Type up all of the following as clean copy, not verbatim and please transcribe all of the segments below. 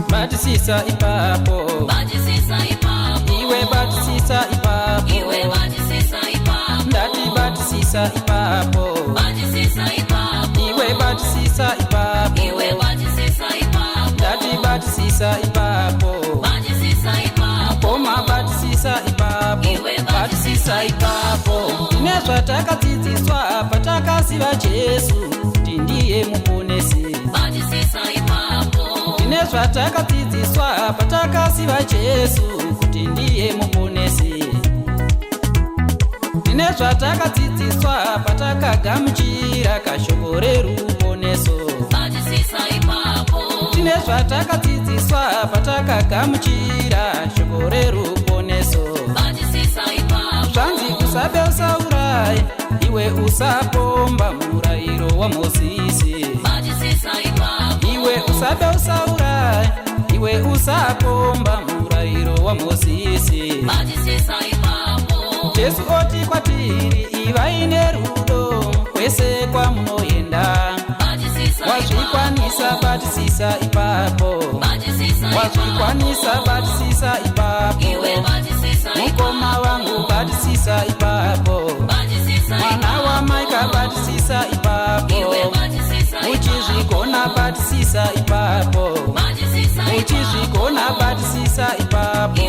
batisisa ipapo, iwe batisisa ipapo, ndati batisisa ipapo, iwe batisisa ipapo, ndati batisisa ipapo, koma batisisa ipapo, batisisa ipapo. Tinezva takadzidziswa patakasiva Jesu kuti ndiye muponesi. Tinezva takadzidziswa patakasiva Jesu kuti ndiye muponesi. Tinezva takadzidziswa patakagamuchira kashoko reruponeso. Tinezva takadzidziswa patakagamuchira shoko reruponeso. Zvanzi usabe usaurai, iwe usapomba murayiro wa Mozisi. Iwe usabe usaurai, iwe usapomba murayiro wa Mozisi. Jesu oti kwatiri, ivaine rudo kwese kwamunoenda. Wazvikwanisa batisisa ipapo, wazvikwanisa batisisa ipapo, mukoma wangu batisisa ipapo, mwana wa Maika batisisa ipapo, uchizvikona batisisa ipapo, uchizvikona batisisa ipapo.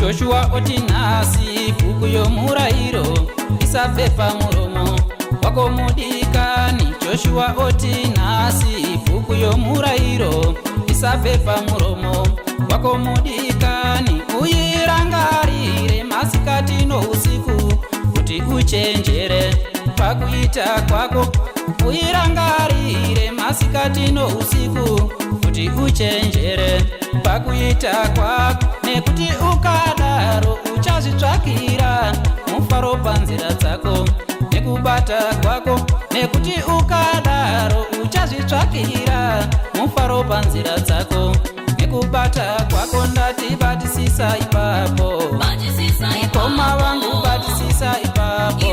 Joshua oti nhasi bhuku yomurayiro isabve pamuromo wako mudikani. Joshua oti nhasi bhuku yomurayiro isabve pamuromo wako mudikani. Uyirangarire masikati nousiku kuti uchenjere pakuita kwako. Uyirangarire masikati nousiku kuti uchenjere pakuita kwako, nekuti ukadaro uchazvitsvakira mufaro panzira dzako nekubata kwako. Nekuti ukadaro uchazvitsvakira mufaro panzira dzako nekubata kwako. Ndati batisisa ipapo, mukoma wangu batisisa ipapo,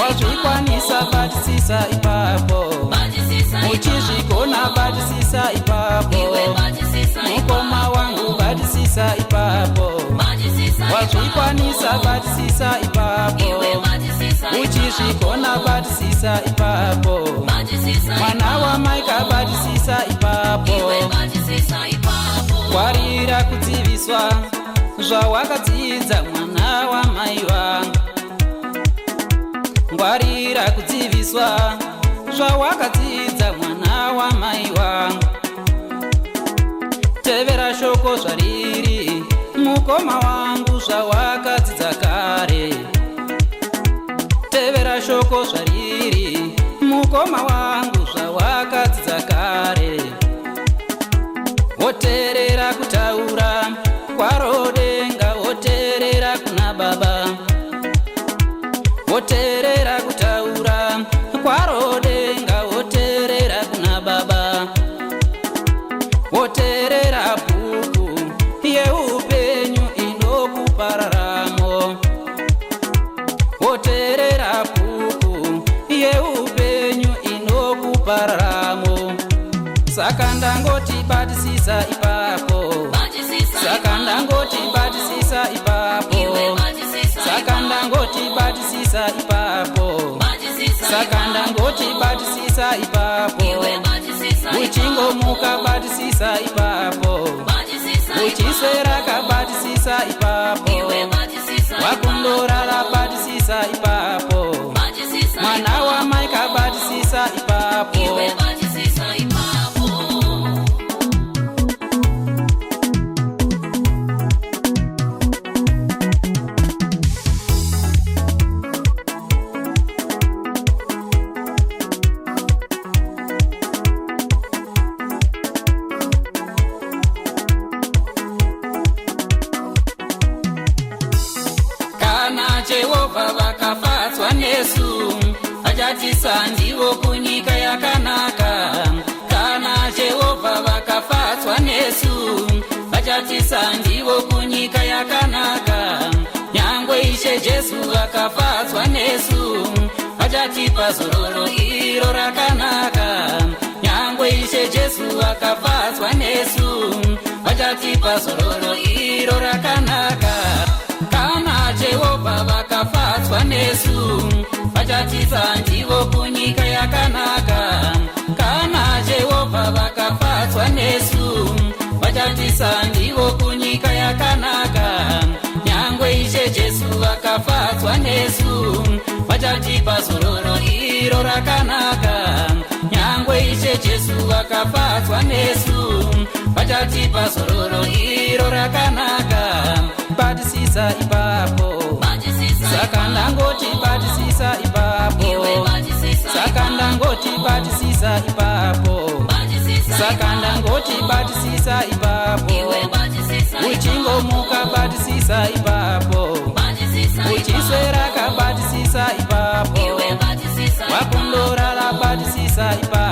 wazvikwanisa batisisa ipapo, uchizvikona batisisa ipapo, mukoma wangu batisisa ipapo, wazvikwanisa batisisa ipapo, uchizvikona batisisa ipapo, mwana wa Maika batisisa ipapo. Warira kudziviswa zvawakadzidza mwana wa mai vangu, ngwarira kudziviswa zvawakadzidza mwana wa mai vangu. Tevera shoko zvariri mukoma wangu zvawakadzidza kare. Tevera shoko zvariri mukoma wangu zvawakadzidza kare. Woteerera kutaura kwaro denga, woteerera kuna baba. Woteerera kutaura kwaro denga, woteerera kuna baba. Woteerera bhuku yeupenyu inokupararamo. Woteerera bhuku yeupenyu inokupararamo. Saka ndangoti batisisa ipapo, saka ndangoti batisisa ipapo, saka ndangoti batisisa ipapo, saka ndangoti batisisa ipapo, uchingomuka batisisa ipapo, uchiswera kabatisisa ipapo, wakundorara batisisa ipapo, mwana wa Maika batisisa ipapo. Jehovah vakafatswa nesu, achatisa ndivo kunyika yakanaka. Kana Jehovah vakafatswa vabatisa ndivo kunyika yakanaka. Nyangwe Ishe Jesu akafadzwa nesu, vachatipa zororo iro rakanaka. Nyangwe Ishe Jesu akafadzwa nesu, vachatipa zororo iro rakanaka. Kana Jehovha vakafadzwa nesu, vachatisa ndivo kunyika yakanaka. Kana Jehovha vakafadzwa nesu, vachatisa ndivo kunyika yakanaka. Nyangwe Ishe Jesu vakafadzwa nesu, vachatipa zororo iro rakanaka. Nyangwe Ishe Jesu vakafadzwa nesu, vachatipa zororo iro rakanaka. Batisisa ipapo, saka ndangoti batisisa ipapo, saka ndangoti batisisa ipapo, saka ndangoti batisisa ipapo, uchingomuka batisisa ipapo, uchiswera kabatisisa ipapo, wakundorara batisisa ipapo.